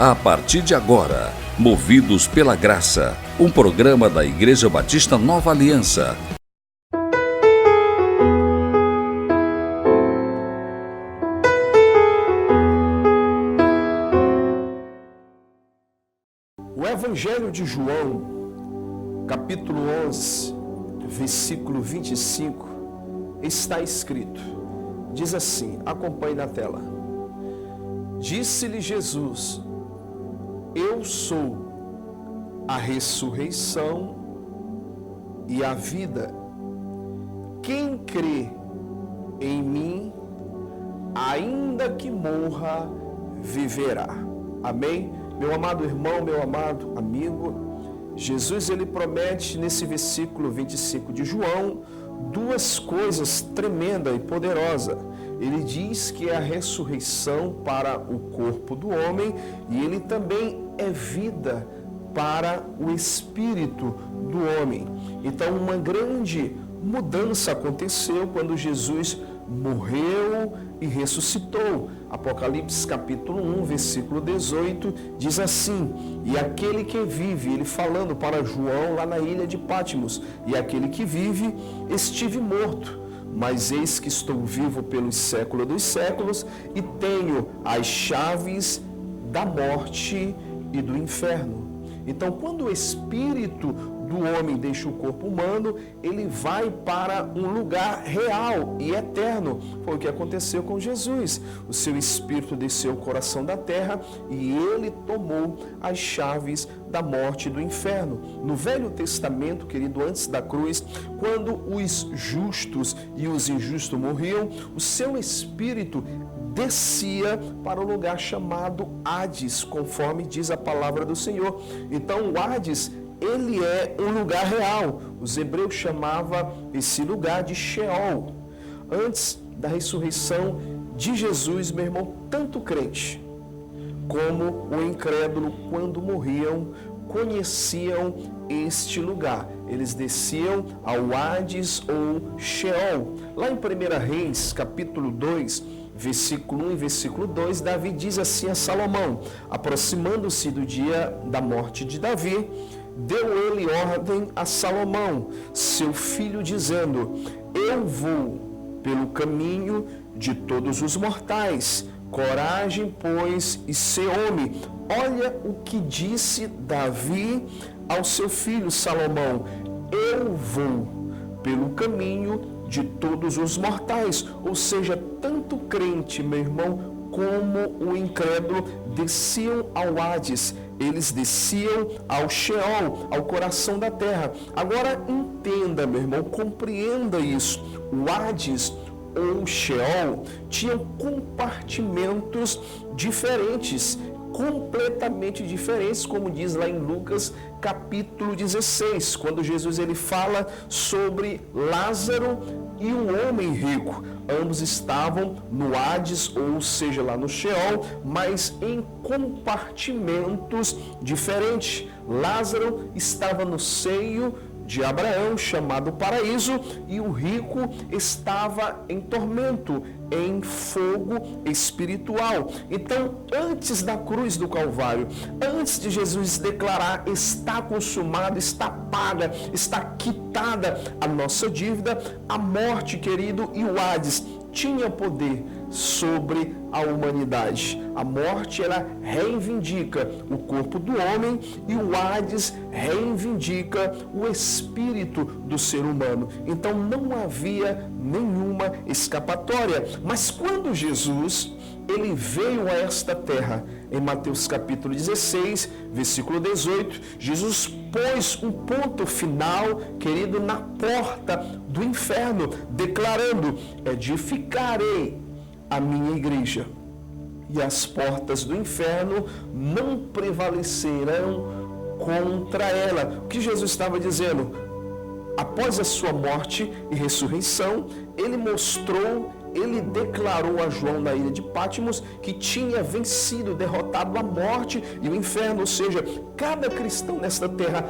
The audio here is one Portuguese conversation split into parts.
A partir de agora, Movidos pela Graça, um programa da Igreja Batista Nova Aliança. O Evangelho de João, capítulo 11, versículo 25, está escrito. Diz assim, acompanhe na tela. Disse-lhe Jesus: Eu sou a ressurreição e a vida. Quem crê em mim, ainda que morra, viverá. Amém? Meu amado irmão, meu amado amigo, Jesus ele promete nesse versículo 25 de João duas coisas tremendas e poderosas. Ele diz que é a ressurreição para o corpo do homem e ele também é vida para o espírito do homem. Então uma grande mudança aconteceu quando Jesus morreu e ressuscitou. Apocalipse capítulo 1, versículo 18, diz assim: E aquele que vive, ele falando para João lá na ilha de Patmos, e aquele que vive, estive morto, mas eis que estou vivo pelos séculos dos séculos, e tenho as chaves da morte e do inferno. Então, quando o espírito do homem deixa o corpo humano, ele vai para um lugar real e eterno. Foi o que aconteceu com Jesus. O seu espírito desceu o coração da terra e ele tomou as chaves da morte e do inferno. No Velho Testamento, querido, antes da cruz, quando os justos e os injustos morriam, o seu espírito descia para o lugar chamado Hades, conforme diz a palavra do Senhor. Então, o Hades, ele é um lugar real. Os hebreus chamavam esse lugar de Sheol. Antes da ressurreição de Jesus, meu irmão, tanto o crente como o incrédulo, quando morriam, conheciam este lugar. Eles desciam ao Hades ou Sheol. Lá em 1 Reis, capítulo 2, versículo 1 e versículo 2, Davi diz assim a Salomão: aproximando-se do dia da morte de Davi, deu ele ordem a Salomão, seu filho, dizendo: Eu vou pelo caminho de todos os mortais. Coragem, pois, e ser homem. Olha o que disse Davi ao seu filho Salomão: Eu vou pelo caminho de todos os mortais. Ou seja, tanto o crente, meu irmão, como o incrédulo desciam ao Hades. Eles desciam ao Sheol, ao coração da terra. Agora entenda, meu irmão, compreenda isso. O Hades ou Sheol tinham compartimentos diferentes, completamente diferentes, como diz lá em Lucas capítulo 16, quando Jesus ele fala sobre Lázaro e um homem rico. Ambos estavam no Hades, ou seja, lá no Sheol, mas em compartimentos diferentes. Lázaro estava no seio de Abraão, chamado paraíso, e o rico estava em tormento, em fogo espiritual. Então, antes da cruz do Calvário, antes de Jesus declarar: está consumado, está paga, está quitada a nossa dívida, a morte, querido, e o Hades tinha poder sobre a humanidade. A morte, ela reivindica o corpo do homem e o Hades reivindica o espírito do ser humano. Então não havia nenhuma escapatória. Mas quando Jesus ele veio a esta terra, em Mateus capítulo 16, versículo 18, Jesus pôs um ponto final, querido, na porta do inferno, declarando: edificarei a minha igreja, e as portas do inferno não prevalecerão contra ela. O que Jesus estava dizendo? Após a sua morte e ressurreição, ele mostrou, ele declarou a João na ilha de Patmos que tinha vencido, derrotado a morte e o inferno. Ou seja, cada cristão nesta terra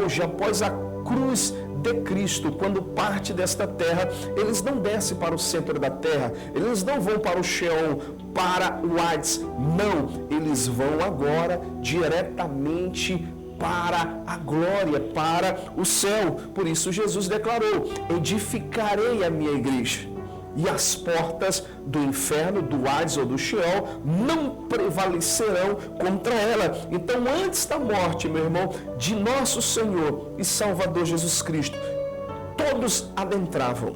hoje, após a cruz anticristo, quando parte desta terra, eles não descem para o centro da terra, eles não vão para o Sheol, para o Hades, não, eles vão agora diretamente para a glória, para o céu. Por isso Jesus declarou: edificarei a minha igreja, e as portas do inferno, do Hades ou do Sheol não prevalecerão contra ela. Então, antes da morte, meu irmão, de nosso Senhor e Salvador Jesus Cristo, todos adentravam.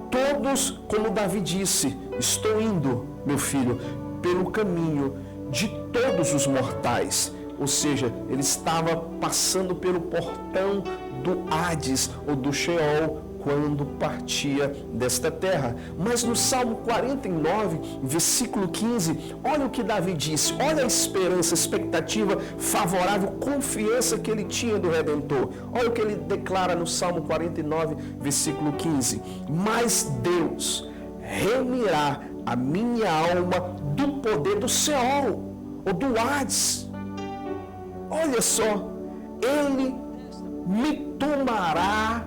Todos, como Davi disse: estou indo, meu filho, pelo caminho de todos os mortais. Ou seja, ele estava passando pelo portão do Hades ou do Sheol quando partia desta terra. Mas no Salmo 49, versículo 15, olha o que Davi disse, olha a esperança, expectativa favorável, confiança que ele tinha do Redentor. Olha o que ele declara no Salmo 49, versículo 15: mas Deus remirá a minha alma do poder do Sheol ou do Hades. Olha só, ele me tomará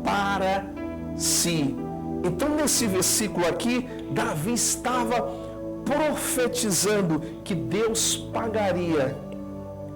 para si. Então, nesse versículo aqui, Davi estava profetizando que Deus pagaria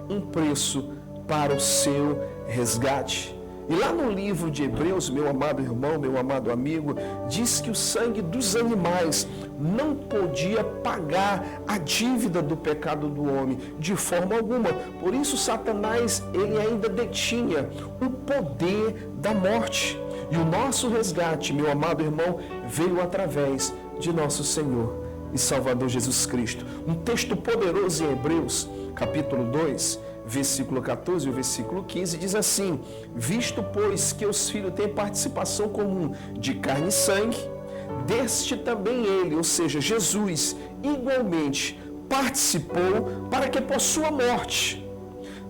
um preço para o seu resgate. E lá no livro de Hebreus, meu amado irmão, meu amado amigo, diz que o sangue dos animais não podia pagar a dívida do pecado do homem de forma alguma. Por isso Satanás, ele ainda detinha o poder da morte. E o nosso resgate, meu amado irmão, veio através de nosso Senhor e Salvador Jesus Cristo. Um texto poderoso em Hebreus, capítulo 2, versículo 14 e o versículo 15 diz assim: visto, pois, que os filhos têm participação comum de carne e sangue, deste também ele, ou seja, Jesus, igualmente participou para que por sua morte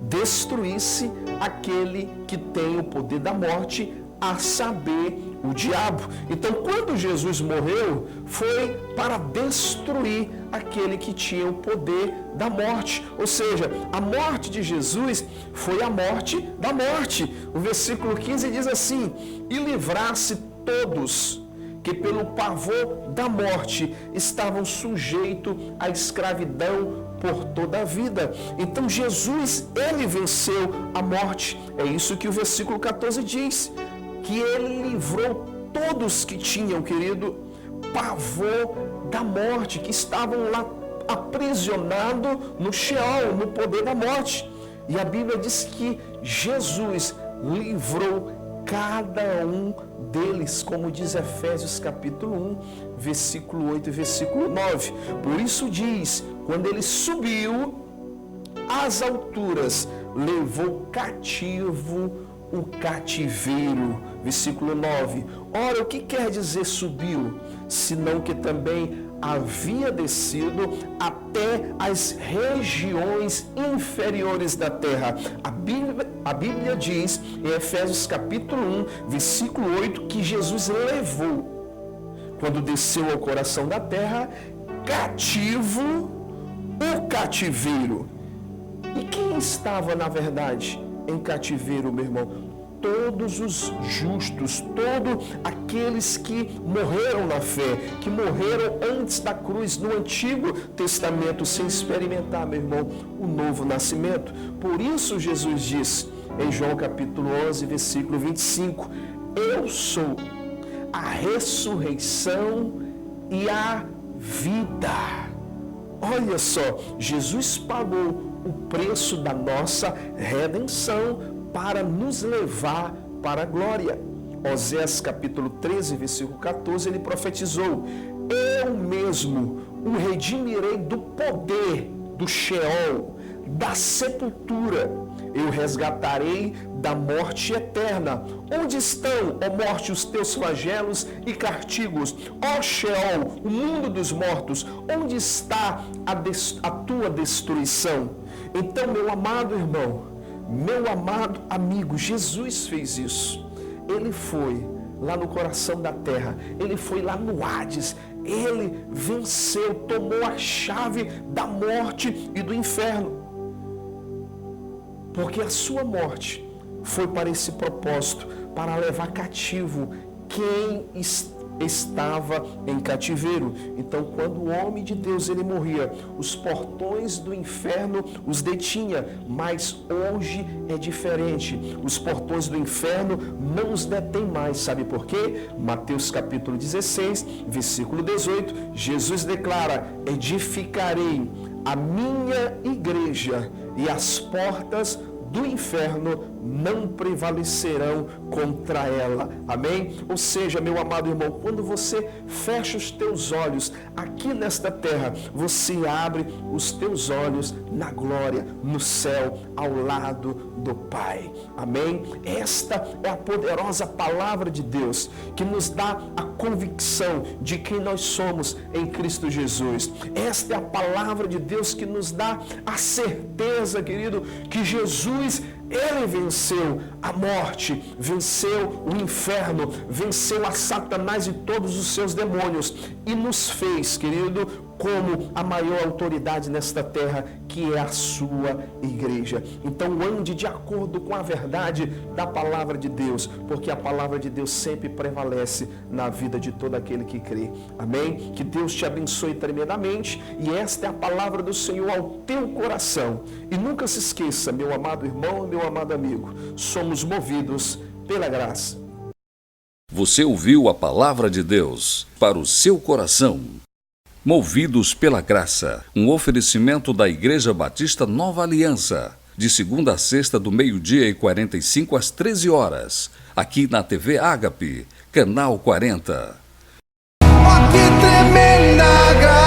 destruísse aquele que tem o poder da morte, a saber, o diabo. Então, quando Jesus morreu, foi para destruir aquele que tinha o poder da morte. Ou seja, a morte de Jesus foi a morte da morte. O versículo 15 diz assim: e livrasse todos que pelo pavor da morte estavam sujeitos à escravidão por toda a vida. Então Jesus, ele venceu a morte. É isso que o versículo 14 diz, que ele livrou todos que tinham, querido, pavor da morte, que estavam lá aprisionados no Sheol, no poder da morte. E a Bíblia diz que Jesus livrou cada um deles, como diz Efésios capítulo 1, versículo 8 e versículo 9. Por isso diz, quando ele subiu às alturas, levou cativo o cativeiro. Versículo 9. Ora, o que quer dizer subiu? Senão que também havia descido até as regiões inferiores da terra. A Bíblia diz em Efésios capítulo 1, versículo 8, que Jesus levou, quando desceu ao coração da terra, cativo o cativeiro. E quem estava, na verdade, em cativeiro, meu irmão? Todos os justos, todos aqueles que morreram na fé, que morreram antes da cruz, no Antigo Testamento, sem experimentar, meu irmão, o novo nascimento. Por isso Jesus diz, em João capítulo 11, versículo 25, eu sou a ressurreição e a vida. Olha só, Jesus pagou o preço da nossa redenção para nos levar para a glória. Oséias capítulo 13, versículo 14, ele profetizou: eu mesmo o redimirei do poder do Sheol, da sepultura, eu resgatarei da morte eterna. Onde estão, ó morte, os teus flagelos e castigos? Ó Sheol, o mundo dos mortos, onde está a tua destruição? Então, meu amado irmão, meu amado amigo, Jesus fez isso. Ele foi lá no coração da terra, ele foi lá no Hades, ele venceu, tomou a chave da morte e do inferno. Porque a sua morte foi para esse propósito, para levar cativo quem estava em cativeiro. Então, quando o homem de Deus ele morria, os portões do inferno os detinha, mas hoje é diferente. Os portões do inferno não os detêm mais. Sabe por quê? Mateus capítulo 16, versículo 18, Jesus declara: edificarei a minha igreja e as portas do inferno não prevalecerão contra ela. Amém? Ou seja, meu amado irmão, quando você fecha os teus olhos aqui nesta terra, você abre os teus olhos na glória, no céu, ao lado do Pai. Amém? Esta é a poderosa palavra de Deus que nos dá a convicção de quem nós somos em Cristo Jesus. Esta é a palavra de Deus que nos dá a certeza, querido, que Jesus, ele venceu a morte, venceu o inferno, venceu a Satanás e todos os seus demônios e nos fez, querido, como a maior autoridade nesta terra, que é a sua igreja. Então ande de acordo com a verdade da palavra de Deus, porque a palavra de Deus sempre prevalece na vida de todo aquele que crê. Amém? Que Deus te abençoe tremendamente, e esta é a palavra do Senhor ao teu coração. E nunca se esqueça, meu amado irmão, meu amado amigo, somos movidos pela graça. Você ouviu a palavra de Deus para o seu coração. Movidos pela graça, um oferecimento da Igreja Batista Nova Aliança, de segunda a sexta do 12h45 às 13h, aqui na TV Ágape, canal 40. Oh, que tremenda graça!